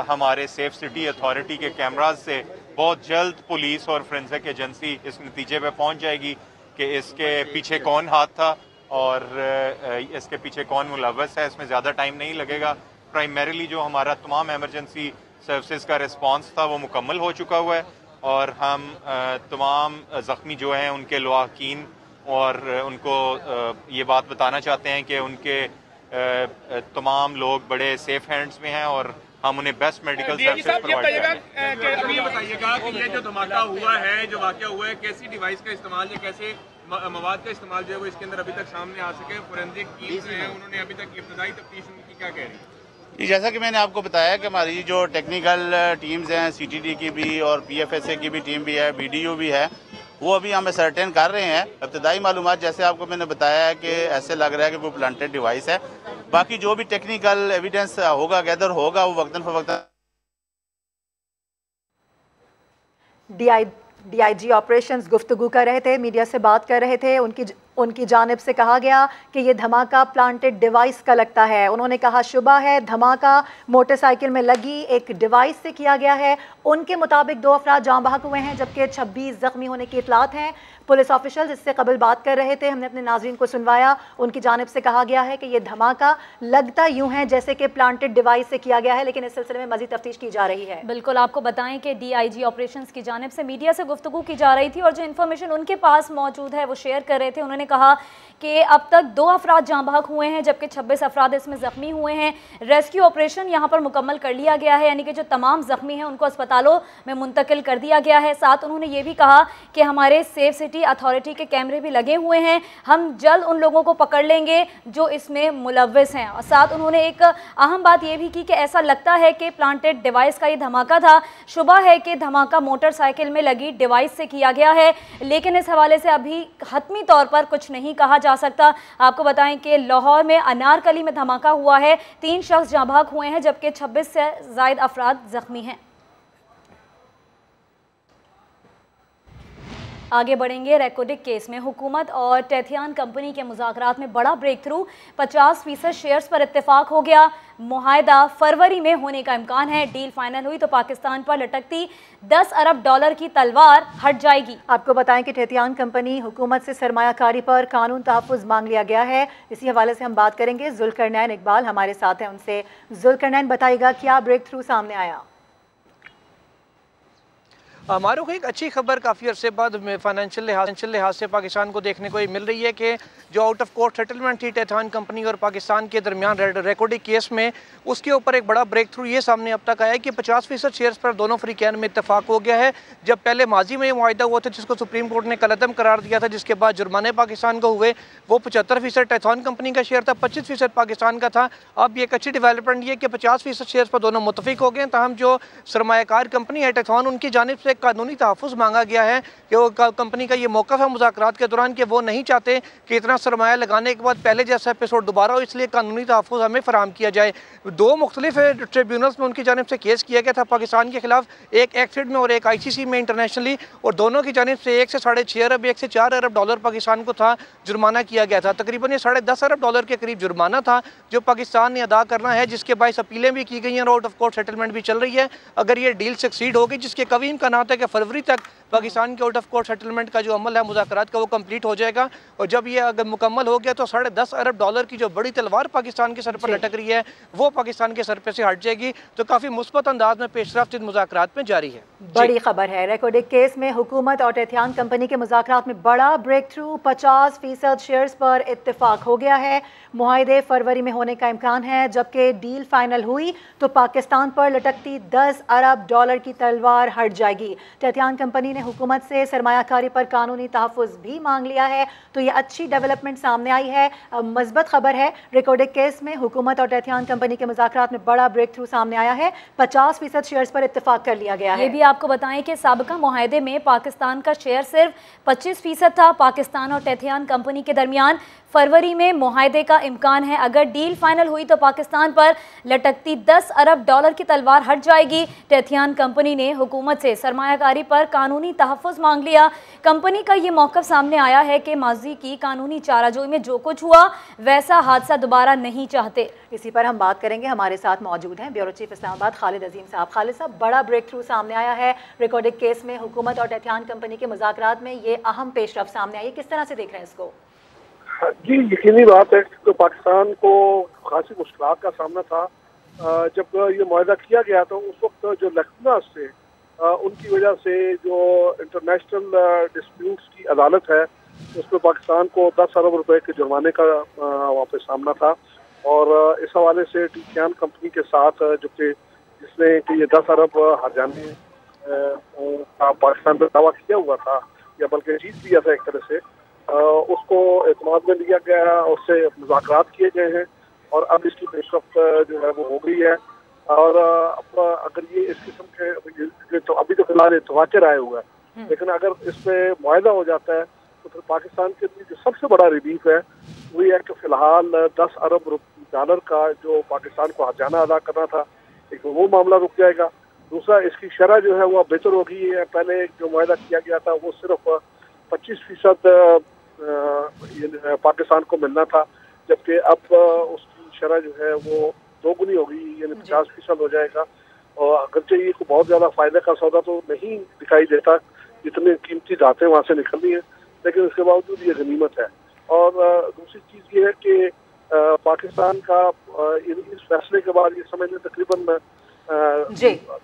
[SPEAKER 9] हमारे सेफ सिटी अथॉरिटी के कैमराज से। बहुत जल्द पुलिस और फोरेंसिक एजेंसी इस नतीजे पे पहुंच जाएगी कि इसके पीछे कौन हाथ था और इसके पीछे कौन मुलव्वस है। इसमें ज़्यादा टाइम नहीं लगेगा। प्राइमरीली जो हमारा तमाम एमरजेंसी सर्विसेज का रिस्पांस था वो मुकम्मल हो चुका हुआ है और हम तमाम ज़ख्मी जो हैं उनके लवाहकीन और उनको ये बात बताना चाहते हैं कि उनके तमाम लोग बड़े सेफ हैंड्स में हैं और हम उन्हें बेस्ट मेडिकल सर्विसेज प्रोवाइड करेंगे।
[SPEAKER 8] अभी ये बताइएगा कि ये जो धमाका हुआ है, जो वाक़या हुआ है, कैसी डिवाइस का इस्तेमाल या कैसे मवाद का इस्तेमाल जो है वो इसके अंदर अभी तक सामने आ सके? फोरेंसिक टीम है, उन्होंने अभी तक इब्तदाई तफ्तीश उनकी क्या कह रही है?
[SPEAKER 6] जैसा कि मैंने आपको बताया कि हमारी जो टेक्निकल टीम्स हैं, CTD की भी और PFSA की भी टीम भी है, BDU भी है, वो अभी हमें सर्टेन कर रहे हैं। इब्तदाई मालूमात जैसे आपको मैंने बताया है कि ऐसे लग रहा है कि वो प्लांटेड डिवाइस है। बाकी जो भी टेक्निकल एविडेंस होगा, गैदर होगा, वो वक्तन फवक्तन
[SPEAKER 2] DIG ऑपरेशंस गुफ्तगू कर रहे थे, मीडिया से बात कर रहे थे। उनकी जानिब से कहा गया कि ये धमाका प्लांटेड डिवाइस का लगता है। उन्होंने कहा शुबा है धमाका मोटरसाइकिल में लगी एक डिवाइस से किया गया है। उनके मुताबिक 2 अफराद जाँ बहक हुए हैं जबकि 26 जख्मी होने की इतलात हैं। पुलिस ऑफिशियल इससे कबल बात कर रहे थे, हमने अपने नाज़रीन को सुनवाया। उनकी जानिब से कहा गया है कि ये धमाका लगता यूं है जैसे कि प्लांटेड डिवाइस से किया गया है, लेकिन इस सिलसिले में मज़ीद तफ्तीश की जा रही है।
[SPEAKER 1] बिल्कुल, आपको बताएं कि DIG ऑपरेशंस की जानिब से मीडिया से गुफ्तगू की जा रही थी और जो इन्फॉर्मेशन उनके पास मौजूद है वो शेयर कर रहे थे। उन्होंने कहा कि अब तक 2 अफराद जाँ बहक हुए हैं जबकि 26 अफराद इसमें ज़ख्मी हुए हैं। रेस्क्यू ऑपरेशन यहाँ पर मुकम्मल कर लिया गया है, यानी कि जो तमाम ज़ख्मी हैं उनको अस्पतालों में मुंतकिल कर दिया गया है। साथ उन्होंने ये भी कहा कि हमारे सेफ सिटी अथॉरिटी के कैमरे भी लगे हुए हैं, हम जल्द उन लोगों को पकड़ लेंगे जो इसमें मुलव्वस हैं। और साथ उन्होंने एक अहम बात ये भी की कि ऐसा लगता है कि प्लांटेड डिवाइस का ये धमाका था। शुबा है कि धमाका मोटरसाइकिल में लगी डिवाइस से किया गया है, लेकिन इस हवाले से अभी हतमी तौर पर कुछ नहीं कहा जा सकता। आपको बताएं कि लाहौर में अनारकली में धमाका हुआ है, 3 शख्स जाँ बहक हुए हैं जबकि 26 से ज़ायद अफराद जख्मी हैं। आगे बढ़ेंगे। रेकोडिक केस में हुकूमत और टेथियान कंपनी के मुज़ाकरात में बड़ा ब्रेक थ्रू, 50% शेयर्स पर इत्तेफाक हो गया। मुआहदा फरवरी में होने का इम्कान है। डील फाइनल हुई तो पाकिस्तान पर लटकती $10 अरब की तलवार हट जाएगी।
[SPEAKER 2] आपको बताएं कि टेथियान कंपनी हुकूमत से सरमायाकारी पर कानून तहफ़्फ़ुज़ मांग लिया गया है। इसी हवाले से हम बात करेंगे। जुल्करनैन इकबाल हमारे साथ हैं, उनसे जुल्करनैन बताइएगा क्या ब्रेक थ्रू सामने आया?
[SPEAKER 10] मारूख, एक अच्छी खबर काफ़ी अरसे बाद फाइनेंशियल लिहाज से पाकिस्तान को देखने को ये मिल रही है कि जो आउट ऑफ कोर्ट सेटलमेंट थी टेथियान कंपनी और पाकिस्तान के दरमियान रेकॉर्डिंग केस में, उसके ऊपर एक बड़ा ब्रेक थ्रू ये सामने अब तक आया है कि 50% शेयर्स पर दोनों फ्रीकैन में इत्तेफाक हो गया है। जब पहले माजी में ये मुआहिदा हुआ था जिसको सुप्रीम कोर्ट ने कलअदम करार दिया था, जिसके बाद जुर्माने पाकिस्तान को हुए, वो 75% टेथियान कंपनी का शेयर था, 25% पाकिस्तान का था। अब ये एक अच्छी डेवलपमेंट ये कि 50% शेयर्स पर दोनों मुतफिक हो गए। तहम जो सरमायाकार कंपनी है टेथियान, उनकी जानिब से एक कानूनी तहफ़्फ़ुज़ मांगा गया है कि वो कंपनी का ये मौक़िफ़ है मुज़ाकरात के दौरान कि वो नहीं चाहते कि इतना सरमाया लगाने के बाद पहले जैसा एपिसोड दोबारा हो, इसलिए कानूनी तहफ़्फ़ुज़ हमें फ़राहम किया जाए। 2 मुख्तलिफ ट्रिब्यूनल्स में उनकी जानिब से केस किया गया था पाकिस्तान के खिलाफ, एक एक्सिड में और एक ICC में इंटरनेशनली, और दोनों की जानिब से 1 से 6.5 अरब, 1 से 4 अरब डॉलर पाकिस्तान को था जुर्माना किया गया था। तकरीबन ये 10.5 अरब डॉलर के करीब जुर्माना था जो पाकिस्तान ने अदा करना है, जिसके बायस अपीलें भी की गई हैं और आउट ऑफ कोर्ट सेटलमेंट भी चल रही है। अगर ये डील सक्सीड होगी, जिसके कभी इम्कानात है कि फरवरी तक पाकिस्तान के आउट ऑफ कोर्ट सेटलमेंट का जो अमल है मुज़ाकरात का वो कंप्लीट हो जाएगा, और जब ये अगर मुकम्मल हो गया तो 10.5 अरब डॉलर की जो बड़ी तलवार पाकिस्तान के सर पर लटक रही है वो पाकिस्तान के सर पे से हट जाएगी। तो काफ़ी मुस्बत अंदाज में पेशरफ्त इन मुज़ाकरात में जारी है।
[SPEAKER 2] बड़ी खबर है, रेकॉर्डिंग केस में हुकूमत और टेथियान कंपनी के मुज़ाकरात में बड़ा ब्रेक थ्रू, 50% शेयर्स पर इत्तेफाक हो गया है। मुआहदे फरवरी में होने का इम्कान है। जबकि डील फाइनल हुई तो पाकिस्तान पर लटकती 10 अरब डॉलर की तलवार हट जाएगी। टेथियान कंपनी ने हुकूमत से सरमायाकारी पर कानूनी तहफ़्फ़ुज़ भी मांग लिया है, तो ये अच्छी डेवलपमेंट सामने आई है, मज़बूत खबर है। रेकॉर्डिंग केस में हुकूमत और टेथियान कंपनी के मुज़ाकरात में बड़ा ब्रेक थ्रू सामने आया है। 50% शेयर्स पर इत्तेफाक कर लिया गया है।
[SPEAKER 1] ये भी आपको बताएं कि साबिका मुआहदे में पाकिस्तान का शेयर सिर्फ 25% था। पाकिस्तान और टेथियान कंपनी के दरमियान फरवरी में मुआहदे का इम्कान है। अगर डील फाइनल हुई तो पाकिस्तान पर लटकती 10 अरब डॉलर की तलवार हट जाएगी। टेथियान कंपनी ने हुकूमत से सरमायाकारी पर कानूनी तहफ़्फ़ुज़ मांग लिया। कंपनी का ये मौक़िफ़ सामने आया है कि माजी की कानूनी चाराजोई में जो कुछ हुआ वैसा हादसा दोबारा नहीं चाहते।
[SPEAKER 2] इसी पर हम बात करेंगे। हमारे साथ मौजूद हैं ब्यूरो चीफ इस्लामाबाद खालिद अजीम साहब। खालिद साहब, बड़ा ब्रेक थ्रू सामने आया है रेकॉर्डिंग केस में, हुकूमत और टेथियान कंपनी के मुज़ाकरात में ये अहम पेशरफ्त सामने आई है, किस तरह से देख रहे हैं इसको?
[SPEAKER 11] जी, यकीनी बात है कि पाकिस्तान को खासी मुश्किलात का सामना था। जब ये मुआहदा किया गया तो उस वक्त जो लेफ्टिनेंट्स थे उनकी वजह से जो इंटरनेशनल डिस्प्यूट्स की अदालत है उसमें पाकिस्तान को 10 अरब रुपए के जुर्माने का वहाँ पे सामना था। और इस हवाले से टेथियान कंपनी के साथ जबकि जिसने कि ये 10 अरब हर्जाने पाकिस्तान पर दावा किया हुआ था या बल्कि जीत लिया था एक तरह से, उसको एतमाद में लिया गया, उससे मुज़ाकरात किए गए हैं और अब इसकी पेशरफ्त जो है वो हो गई है। और अब अगर ये इस किस्म के तो अभी तो फिलहाल इत्तेफाक आए हुआ है, लेकिन अगर इस पे मुआहदा हो जाता है तो फिर पाकिस्तान के लिए जो सबसे बड़ा रिलीफ है वो ये है कि फिलहाल 10 अरब डॉलर का जो पाकिस्तान को हर्जाना अदा करना था, एक तो वो मामला रुक जाएगा। दूसरा, इसकी शरह जो है वो बेहतर हो गई है। पहले जो मुआहदा किया गया था वो सिर्फ 25% पाकिस्तान को मिलना था, जबकि अब उसकी शरह जो है वो दोगुनी हो गई, यानी 50% हो जाएगा। और अगरचे ये बहुत ज़्यादा फायदे का सौदा तो नहीं दिखाई देता, जितनी कीमती धातें वहाँ से निकलनी है, लेकिन उसके बावजूद ये गनीमत है। और दूसरी चीज़ ये है कि पाकिस्तान का इस फैसले के बाद ये समझ लें तकरीबन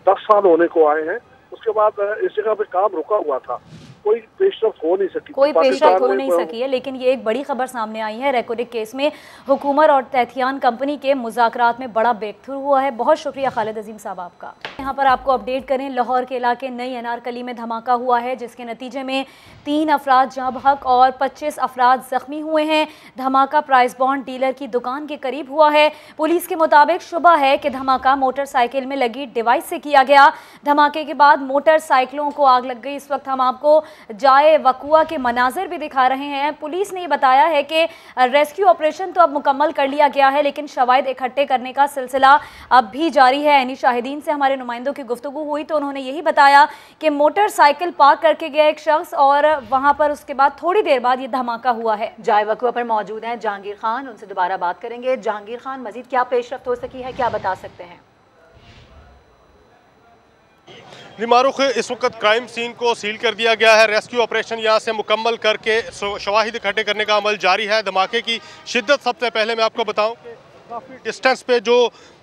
[SPEAKER 11] 10 साल होने को आए हैं। उसके बाद इस जगह पे काम रुका हुआ था, कोई पेशरफ्त हो नहीं सकी,
[SPEAKER 1] कोई पेशरफ्त हो नहीं सकी है। लेकिन ये एक बड़ी खबर सामने आई है, रेकॉर्डिंग केस में हुकूमत और टेथियान कंपनी के मुज़ाकरात में बड़ा ब्रेक थ्रू हुआ है। बहुत शुक्रिया खालिद अजीम साहब आपका। यहाँ पर आपको अपडेट करें, लाहौर के इलाके नई अनारकली में धमाका हुआ है, जिसके नतीजे में 3 अफराद जाँ बहक और 25 अफराद जख्मी हुए हैं। धमाका प्राइस बॉन्ड डीलर की दुकान के करीब हुआ है। पुलिस के मुताबिक शुबा है कि धमाका मोटरसाइकिल में लगी डिवाइस से किया गया। धमाके के बाद मोटरसाइकिलों को आग लग गई। इस वक्त हम आपको जाए वकुआ के मनाजिर भी दिखा रहे हैं। पुलिस ने ये बताया है कि रेस्क्यू ऑपरेशन तो अब मुकम्मल कर लिया गया है, लेकिन शवाहिद इकट्ठे करने का सिलसिला अब भी जारी है। यानी शाहिदीन से हमारे नुमाइंदों की गुफ्तगू हुई तो उन्होंने यही बताया कि मोटरसाइकिल पार्क करके गया एक शख्स और वहां पर उसके बाद थोड़ी देर बाद ये धमाका हुआ है।
[SPEAKER 2] जाए वकुआ पर मौजूद हैं जहांगीर खान, उनसे दोबारा बात करेंगे। जहांगीर खान, मजीद क्या पेशरफ्त हो सकी है, क्या बता सकते हैं?
[SPEAKER 12] मारूख, इस वक्त क्राइम सीन को सील कर दिया गया है। रेस्क्यू ऑपरेशन यहाँ से मुकम्मल करके शवाहिद इकट्ठे करने का अमल जारी है। धमाके की शिद्दत सबसे पहले मैं आपको बताऊं कि काफ़ी डिस्टेंस पे जो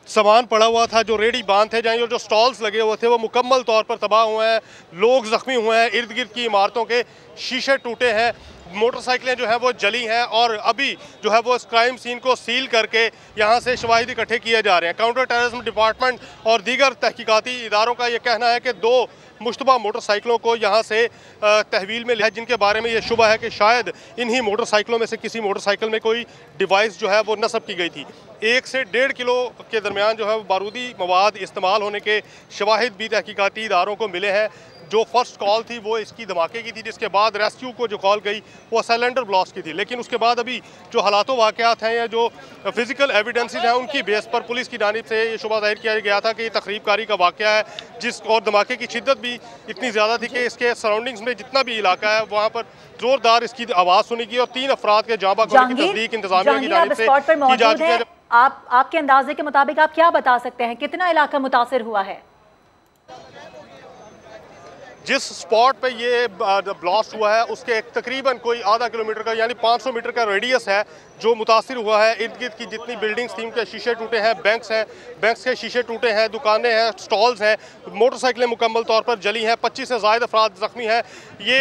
[SPEAKER 12] सामान पड़ा हुआ था, जो रेडी बांध थे, जहाँ जो स्टॉल्स लगे हुए थे, वो मुकम्मल तौर पर तबाह हुए हैं। लोग ज़ख्मी हुए हैं। इर्द गिर्द की इमारतों के शीशे टूटे हैं। मोटरसाइकिलें जो है वो जली हैं और अभी जो है वो इस क्राइम सीन को सील करके यहाँ से शवाहिद इकट्ठे किए जा रहे हैं। काउंटर टेररिज्म डिपार्टमेंट और दीगर तहकीकाती इदारों का ये कहना है कि 2 मुश्तबा मोटरसाइकिलों को यहाँ से तहवील में लिया, जिनके बारे में ये शुबा है कि शायद इन्हीं मोटरसाइकिलों में से किसी मोटरसाइकिल में कोई डिवाइस जो है वो नस्ब की गई थी। 1 से 1.5 किलो के दरमियान जो है बारूदी मवाद इस्तेमाल होने के शवाहिद भी तहकीकाती इदारों को मिले हैं। जो फर्स्ट कॉल थी वो इसकी धमाके की थी, जिसके बाद रेस्क्यू को जो कॉल गई वो सिलेंडर ब्लास्ट की थी। लेकिन उसके बाद अभी जो हालातों वाक़यात हैं या जो फिजिकल एविडेंसेस हैं उनकी बेस पर पुलिस की जानिब से ये शुबा जाहिर किया गया था कि ये तखरीबकारी का वाक़या है, जिस और धमाके की शिद्दत भी इतनी ज़्यादा थी कि इसके सराउंडिंग्स में जितना भी इलाका है वहाँ पर ज़ोरदार इसकी आवाज़ सुनी गई और 3 अफराद के जाँ बहक होने की तस्दीक इंतजामिया की जानिब से की जा चुकी है।
[SPEAKER 2] आपके अंदाजे के मुताबिक आप क्या बता सकते हैं, कितना इलाका मुतासिर हुआ है?
[SPEAKER 12] जिस स्पॉट पे ये ब्लास्ट हुआ है उसके तकरीबन कोई आधा किलोमीटर का यानी 500 मीटर का रेडियस है जो मुतासिर हुआ है। इर्द गिर्द की जितनी बिल्डिंग्स थी उनके शीशे टूटे हैं, बैंक्स के शीशे टूटे हैं, दुकानें हैं, स्टॉल्स हैं, मोटरसाइकिलें मुकम्मल तौर पर जली हैं, 25 से ज़ायद अफराद ज़ख्मी हैं। ये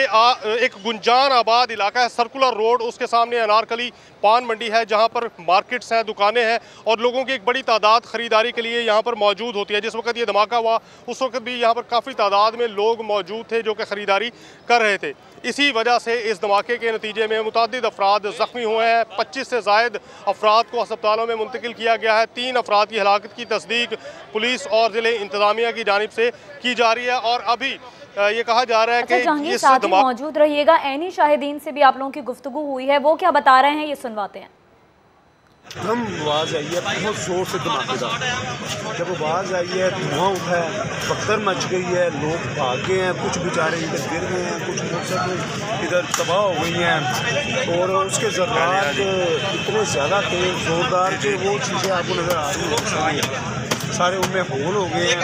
[SPEAKER 12] एक गुंजान आबाद इलाका है, सर्कुलर रोड, उसके सामने अनारकली पान मंडी है जहाँ पर मार्केट्स हैं, दुकानें हैं और लोगों की एक बड़ी तादाद ख़रीदारी के लिए यहाँ पर मौजूद होती है। जिस वक्त ये धमाका हुआ उस वक्त भी यहाँ पर काफ़ी तादाद में लोग मौजूद थे जो कि ख़रीदारी कर रहे थे। इसी वजह से इस धमाके के नतीजे में मुतअद्दिद अफराद ज़ख्मी हुए हैं। 25 से ज़ायद अफराद को अस्पतालों में मुंतकिल किया गया है। 3 अफराद की हलाकत की तस्दीक पुलिस और ज़िले इंतज़ामिया की जानिब से की जा रही है और अभी ये कहा जा रहा है कि
[SPEAKER 1] इस साथ ही मौजूद रहिएगा। ऐनी शाहिदीन से भी आप लोगों की गुफ्तगू हुई है, वो क्या बता रहे हैं ये सुनवाते हैं।
[SPEAKER 13] हम आवाज़ आई है बहुत ज़ोर से धमाकेदार, जब आवाज़ आई है धुआं उठा है, पत्थर मच गई है, लोग भाग गए हैं, कुछ बेचारे इधर गिर गए हैं, कुछ मोटरसाइकिल इधर तबाह हो गई हैं और उसके ज़रात इतने ज़्यादा थे ज़ोरदार के वो चीज़ें आपको नज़र आ रही हैं, सारे उनमें होल हो गए हैं।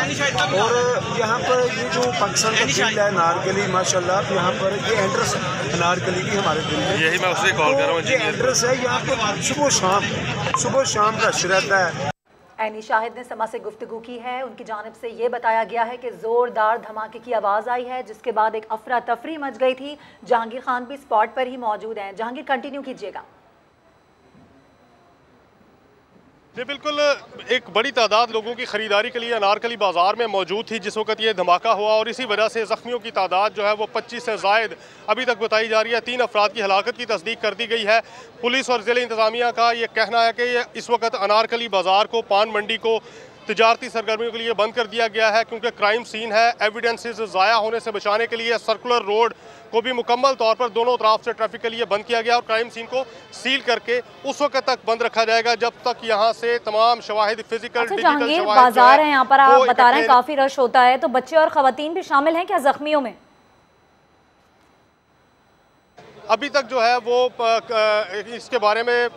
[SPEAKER 13] और यहाँ पर ये जो पाकिस्तान का दिल है नारकली, माशाल्लाह यहाँ पर ये एड्रेस है नारकली की हमारे दिल में,
[SPEAKER 12] यही मैं उससे कॉल कर रहा हूँ।
[SPEAKER 13] ये एड्रेस है, यहाँ पर सुबह शाम रश रहता है।
[SPEAKER 2] ऐनी शाहिद ने समा से गुफ्तगू की है, उनकी जानिब से ये बताया गया है कि ज़ोरदार धमाके की आवाज़ आई है जिसके बाद एक अफरा तफरी मच गई थी। जहांगीर खान भी स्पॉट पर ही मौजूद हैं। जहांगीर कंटिन्यू कीजिएगा।
[SPEAKER 12] जी बिल्कुल, एक बड़ी तादाद लोगों की ख़रीदारी के लिए अनारकली बाज़ार में मौजूद थी जिस वक्त ये धमाका हुआ और इसी वजह से ज़ख्मियों की तादाद जो है वो 25 से ज़ायद अभी तक बताई जा रही है। 3 अफराद की हलाकत की तस्दीक कर दी गई है। पुलिस और ज़िले इंतज़ामिया का ये कहना है कि इस वक्त अनारकली बाज़ार को, पान मंडी को तिजारती सरगर्मियों के लिए बंद कर दिया गया है क्योंकि क्राइम सीन है। एविडेंसेस ज़ाया होने से बचाने के लिए सर्कुलर रोड को भी मुकम्मल तौर पर दोनों तरफ से ट्रैफिक के लिए बंद किया गया और क्राइम सीन को सील करके उस वक्त तक बंद रखा जाएगा जब तक यहाँ से तमाम शवाहिद फिजिकल डिजिटल शवाहिद
[SPEAKER 1] बाजार है यहाँ पर आप बता रहे हैं काफ़ी रश होता है, तो बच्चे और ख़वातीन भी शामिल हैं क्या ज़ख्मियों में?
[SPEAKER 12] अभी तक जो है वो इसके बारे में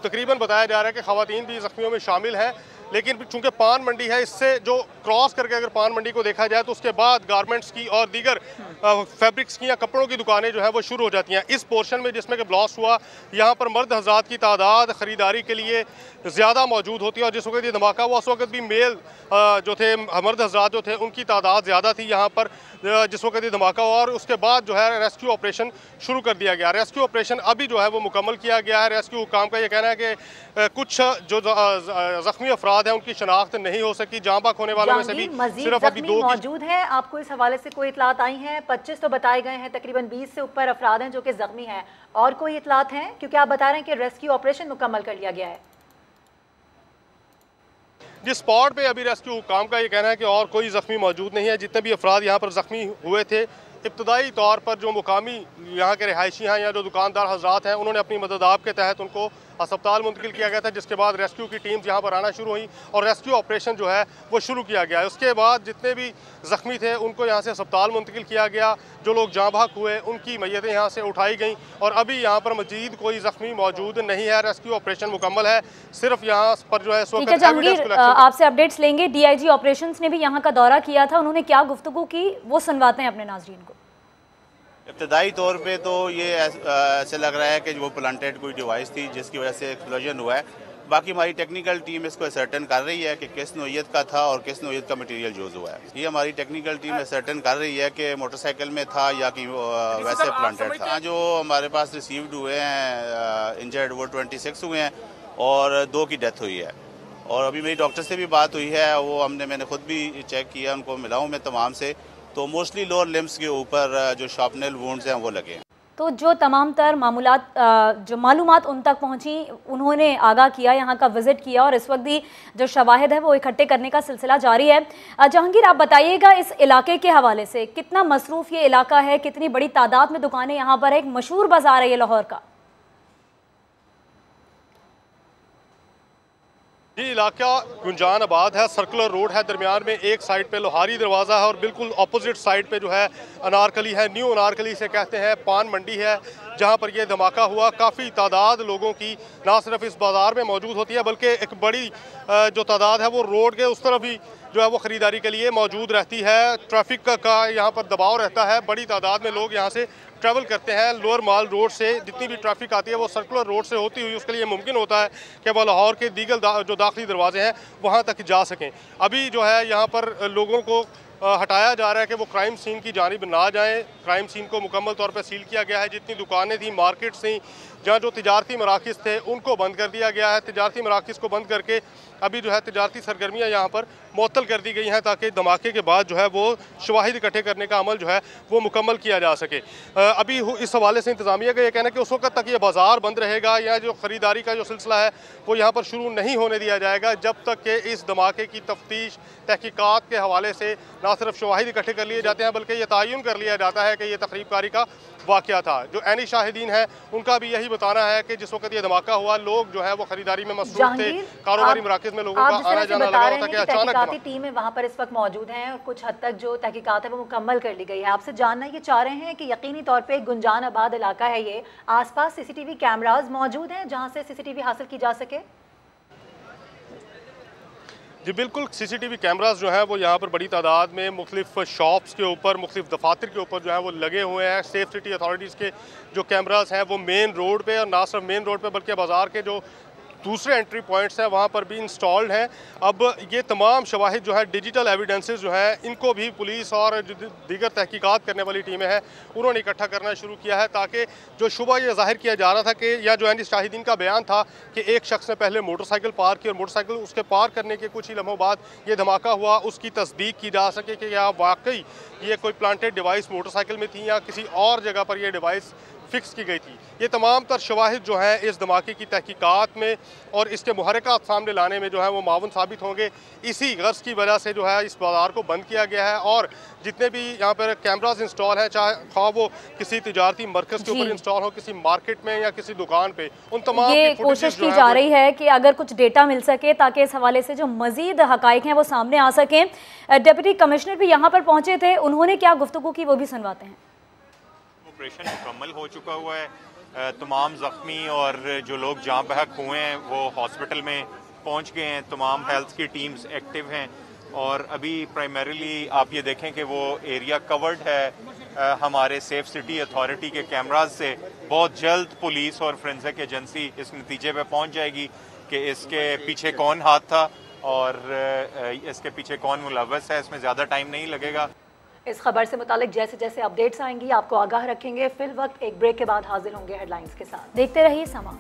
[SPEAKER 12] तकरीबन बताया जा रहा है कि ख़वातीन भी ज़ख्मियों में शामिल हैं, लेकिन चूंकि पान मंडी है इससे जो क्रॉस करके अगर पान मंडी को देखा जाए तो उसके बाद गारमेंट्स की और दीगर फैब्रिक्स की या कपड़ों की दुकानें जो है वो शुरू हो जाती हैं। इस पोर्शन में जिसमें कि ब्लास्ट हुआ यहाँ पर मर्द हज़रात की तादाद ख़रीदारी के लिए ज़्यादा मौजूद होती है और जिस वक्त ये धमाका हुआ उस वक्त भी मेल जो थे मर्द हज़रात जो थे उनकी तादाद ज़्यादा थी यहाँ पर जिस वक्त ये धमाका हुआ और उसके बाद जो है रेस्क्यू ऑपरेशन शुरू कर दिया गया। रेस्क्यू ऑपरेशन अभी जो है वो मुकम्मल किया गया है। रेस्क्यू हुकाम का ये कहना है कि कुछ जो ज़ख्मी अफराद हैं उनकी शनाख्त नहीं हो सकी। जाँ बहक होने वालों में से भी सिर्फ अभी 2
[SPEAKER 2] मौजूद है। आपको इस हवाले से कोई इतलात आई हैं? 25 तो बताए गए हैं, तकरीबन 20 से ऊपर अफराद हैं जो कि ज़ख्मी हैं। और कोई इतलात हैं क्योंकि आप बता रहे हैं कि रेस्क्यू ऑपरेशन मुकम्मल कर लिया गया है?
[SPEAKER 12] जिस स्पॉट पे अभी रेस्क्यू हुकाम का ये कहना है कि और कोई ज़ख्मी मौजूद नहीं है। जितने भी अफराद यहाँ पर ज़ख्मी हुए थे इब्तदाई तौर पर जो मुकामी यहाँ के रिहायशी हैं या जो दुकानदार हज़रात हैं उन्होंने अपनी मदद आप के तहत उनको अस्पताल मुंतकिल किया गया था, जिसके बाद रेस्क्यू की टीम्स यहाँ पर आना शुरू हुई और रेस्क्यू ऑपरेशन जो है वो शुरू किया गया। उसके बाद जितने भी ज़ख्मी थे उनको यहाँ से अस्पताल मुंतकिल किया गया। जो लोग जाँ बहक हुए उनकी मैयतें यहाँ से उठाई गई और अभी यहाँ पर मजीद कोई ज़ख्मी मौजूद नहीं है। रेस्क्यू ऑपरेशन मुकम्मल है। सिर्फ यहाँ पर जो है
[SPEAKER 1] जहांगीर आपसे अपडेट्स लेंगे। DIG ऑपरेशंस ने भी यहाँ का दौरा किया था, उन्होंने क्या गुफ्तगू की वो सुनवाते हैं अपने नाज़रीन को।
[SPEAKER 6] इब्तदाई तौर पे तो ये ऐसे लग रहा है कि वो प्लांटेड कोई डिवाइस थी जिसकी वजह से एक्सप्लोजन हुआ है। बाकी हमारी टेक्निकल टीम इसको सर्टन कर रही है कि किस नौइयत का था और किस नौइयत का मटेरियल यूज़ हुआ है। ये हमारी टेक्निकल टीम सर्टन कर रही है कि मोटरसाइकिल में था या कि वैसे प्लांटेड था। जो हमारे पास रिसीव्ड हुए हैं इंजर्ड वो 26 हुए हैं और 2 की डेथ हुई है। और अभी मेरी डॉक्टर से भी बात हुई है, वो मैंने खुद भी चेक किया, उनको मिला हूँ मैं तमाम से, तो मोस्टली लोअर लिम्स के ऊपर जो शार्पनेल वुंड्स हैं वो लगे हैं।
[SPEAKER 1] तो जो तमाम तर जो मालूमात उन तक पहुंची, उन्होंने आगाह किया, यहाँ का विज़िट किया और इस वक्त भी जो शवाहिद है वो इकट्ठे करने का सिलसिला जारी है। जहांगीर, आप बताइएगा इस इलाके के हवाले से कितना मसरूफ़ ये इलाका है, कितनी बड़ी तादाद में दुकानें यहाँ पर है, एक मशहूर बाज़ार है ये लाहौर का।
[SPEAKER 12] ये इलाका गुंजान आबाद है, सर्कुलर रोड है, दरमियान में एक साइड पे लोहारी दरवाज़ा है और बिल्कुल अपोजिट साइड पे जो है अनारकली है, न्यू अनारकली से कहते हैं, पान मंडी है जहां पर ये धमाका हुआ। काफ़ी तादाद लोगों की ना सिर्फ इस बाज़ार में मौजूद होती है बल्कि एक बड़ी जो तादाद है वो रोड के उस तरफ भी जो है वो ख़रीदारी के लिए मौजूद रहती है। ट्रैफिक का यहाँ पर दबाव रहता है, बड़ी तादाद में लोग यहाँ से ट्रैवल करते हैं। लोअर माल रोड से जितनी भी ट्रैफिक आती है वो सर्कुलर रोड से होती हुई उसके लिए मुमकिन होता है कि वह लाहौर के दीगर जो दाखिली दरवाजे हैं वहाँ तक जा सकें। अभी जो है यहाँ पर लोगों को हटाया जा रहा है कि वो क्राइम सीन की जानिब ना जाएं। क्राइम सीन को मुकम्मल तौर पर सील किया गया है। जितनी दुकानें थी, मार्केट्स थी, जहाँ जो तिजारती मराकिज़ थे उनको बंद कर दिया गया है। तिजारती मराकिज़ को बंद करके अभी जो है तिजारती सरगर्मियाँ यहाँ पर मुअत्तल कर दी गई हैं ताकि धमाके के बाद जो है वो शवाहिद इकट्ठे करने का अमल जो है वो मुकम्मल किया जा सके। अभी इस हवाले से इंतज़ामिया का ये कहना है कि उस वक्त तक ये बाज़ार बंद रहेगा या जो ख़रीदारी का जो सिलसिला है वो यहाँ पर शुरू नहीं होने दिया जाएगा जब तक कि इस धमाके की तफ्तीश तहकीकात के हवाले से ना सिर्फ शवाहिद इकट्ठे कर लिए जाते हैं बल्कि ये तयन कर लिया जाता है कि ये तकरीबकारी का वाक़या था। जो ऐनी शाहिदीन है उनका भी यही बताना है कि जिस वक्त ये धमाका हुआ लोग जो है वो खरीदारी में मसरूफ थे, कारोबारी मराकिज़ में लोगों का आना जाना लगा था कि अचानक
[SPEAKER 2] टीमें वहाँ पर इस वक्त मौजूद हैं और कुछ हद तक जो तहकीकात है वो मुकम्मल कर ली गई है। आपसे जानना ये चाह रहे हैं कि यकीनी तौर पर गुंजान आबाद इलाका है ये, आसपास CCTV कैमराज मौजूद हैं जहाँ से CCTV हासिल की जा सके?
[SPEAKER 12] जी बिल्कुल, CCTV कैमरास जो हैं वो यहाँ पर बड़ी तादाद में मुख्तलिफ शॉप्स के ऊपर, मुख्तलिफ दफातर के ऊपर जो है वो लगे हुए हैं। सेफ सिटी अथॉरिटीज़ के जो कैमरास हैं वो मेन रोड पे और ना सिर्फ मेन रोड पे बल्कि बाज़ार के जो दूसरे एंट्री पॉइंट्स हैं वहाँ पर भी इंस्टॉल्ड हैं। अब ये तमाम शवाहिद जो है डिजिटल एविडेंसेस जो है इनको भी पुलिस और दीगर तहकीकात करने वाली टीमें हैं उन्होंने इकट्ठा करना शुरू किया है ताकि जो शुबह ये जाहिर किया जा रहा था कि या जो ऐनी शाहिदीन का बयान था कि एक शख्स ने पहले मोटरसाइकिल पार्क की और मोटरसाइकिल उसके पार्क करने के कुछ ही लम्हों बाद ये धमाका हुआ, उसकी तस्दीक की जा सके कि क्या वाकई ये कोई प्लांटेड डिवाइस मोटरसाइकिल में थी या किसी और जगह पर यह डिवाइस फिक्स की गई थी। ये तमाम तर शवाहिद जो हैं इस धमाके की तहकीकात में और इसके मुहर्रिकात सामने लाने में जो है वो मावन साबित होंगे। इसी गर्ज की वजह से जो है इस बाज़ार को बंद किया गया है और जितने भी यहाँ पर कैमराज इंस्टॉल हैं, चाहे खा वो किसी तिजारती मरकज़ के ऊपर इंस्टॉल हो, किसी मार्केट में या किसी दुकान पे, उन तमाम
[SPEAKER 1] ये कोशिश की जा रही है कि अगर कुछ डेटा मिल सके ताकि इस हवाले से जो मजीद हकाइक हैं वो सामने आ सकें। डिप्टी कमिश्नर भी यहाँ पर पहुँचे थे, उन्होंने क्या गुफ्तगू की वो भी सुनवाते हैं।
[SPEAKER 9] ऑपरेशन मुकम्मल हो चुका हुआ है, तमाम ज़ख्मी और जो लोग जहाँ बहक हुए हैं वो हॉस्पिटल में पहुँच गए हैं, तमाम हेल्थ की टीम्स एक्टिव हैं और अभी प्राइमरीली आप ये देखें कि वो एरिया कवर्ड है हमारे सेफ सिटी अथॉरिटी के कैमराज से। बहुत जल्द पुलिस और फोरेंसिक एजेंसी इस नतीजे पे पहुँच जाएगी कि इसके पीछे कौन हाथ था और इसके पीछे कौन मुलव्वस है। इसमें ज़्यादा टाइम नहीं लगेगा।
[SPEAKER 2] इस खबर से मुतालिक जैसे जैसे अपडेट्स आएंगी आपको आगाह रखेंगे। फिल वक्त एक ब्रेक के बाद हाजिर होंगे हेडलाइंस के साथ।
[SPEAKER 1] देखते रहिए समा।